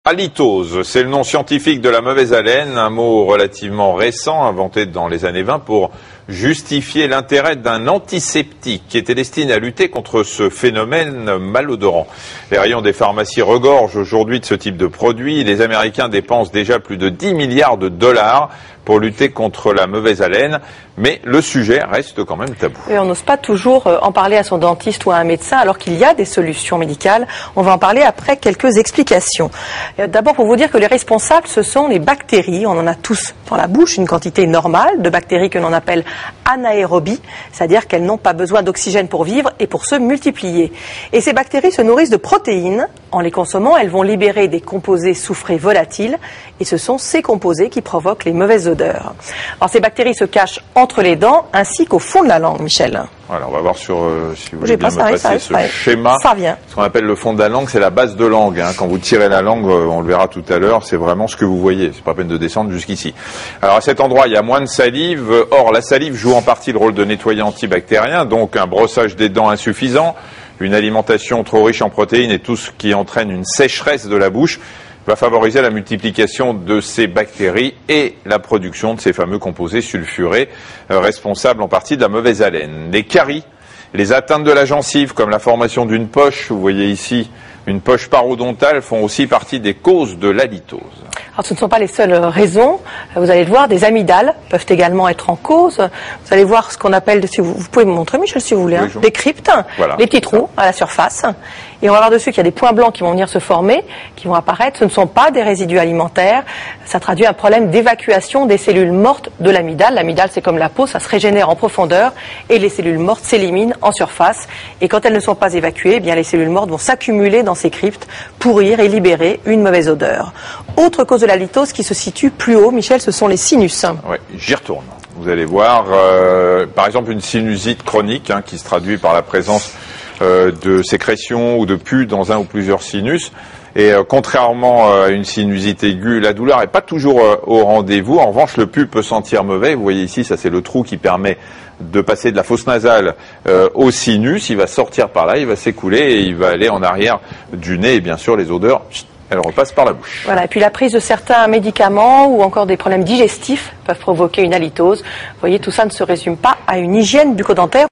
Halitose, c'est le nom scientifique de la mauvaise haleine, un mot relativement récent, inventé dans les années 20 pour justifier l'intérêt d'un antiseptique qui était destiné à lutter contre ce phénomène malodorant. Les rayons des pharmacies regorgent aujourd'hui de ce type de produit. Les Américains dépensent déjà plus de 10 milliards de dollars pour lutter contre la mauvaise haleine, mais le sujet reste quand même tabou. Et on n'ose pas toujours en parler à son dentiste ou à un médecin alors qu'il y a des solutions médicales. On va en parler après quelques explications. D'abord pour vous dire que les responsables, ce sont les bactéries. On en a tous dans la bouche, une quantité normale de bactéries que l'on appelle anaérobies, c'est-à-dire qu'elles n'ont pas besoin d'oxygène pour vivre et pour se multiplier. Et ces bactéries se nourrissent de protéines. En les consommant, elles vont libérer des composés soufrés volatiles et ce sont ces composés qui provoquent les mauvaises odeurs. Alors ces bactéries se cachent entre les dents ainsi qu'au fond de la langue, Michel. Voilà, on va voir sur, si vous voulez bien me passer ce schéma. Ça vient. Ce qu'on appelle le fond de la langue, c'est la base de langue. Quand vous tirez la langue, on le verra tout à l'heure, c'est vraiment ce que vous voyez. C'est pas la peine de descendre jusqu'ici. Alors à cet endroit, il y a moins de salive. Or, la salive joue en partie le rôle de nettoyant antibactérien, donc un brossage des dents insuffisant, une alimentation trop riche en protéines et tout ce qui entraîne une sécheresse de la bouche va favoriser la multiplication de ces bactéries et la production de ces fameux composés sulfurés responsables en partie de la mauvaise haleine. Les caries, les atteintes de la gencive comme la formation d'une poche, vous voyez ici une poche parodontale, font aussi partie des causes de l'halitose. Alors ce ne sont pas les seules raisons. Vous allez le voir, des amygdales peuvent également être en cause. Vous allez voir ce qu'on appelle, si vous pouvez me montrer Michel si vous voulez, des cryptes, voilà, les petits trous à la surface. Et on va voir dessus qu'il y a des points blancs qui vont venir se former, qui vont apparaître. Ce ne sont pas des résidus alimentaires. Ça traduit un problème d'évacuation des cellules mortes de l'amygdale. L'amygdale, c'est comme la peau, ça se régénère en profondeur et les cellules mortes s'éliminent en surface. Et quand elles ne sont pas évacuées, eh bien les cellules mortes vont s'accumuler dans ces cryptes, pourrir et libérer une mauvaise odeur. Autre cause de la halitose qui se situe plus haut, Michel, ce sont les sinus. Oui, j'y retourne. Vous allez voir, par exemple, une sinusite chronique qui se traduit par la présence de sécrétions ou de pus dans un ou plusieurs sinus. Et contrairement à une sinusite aiguë, la douleur n'est pas toujours au rendez-vous. En revanche, le pus peut sentir mauvais. Vous voyez ici, ça c'est le trou qui permet de passer de la fosse nasale au sinus. Il va sortir par là, il va s'écouler et il va aller en arrière du nez. Et bien sûr, les odeurs, elles repassent par la bouche. Voilà, et puis la prise de certains médicaments ou encore des problèmes digestifs peuvent provoquer une halitose. Vous voyez, tout ça ne se résume pas à une hygiène bucco-dentaire.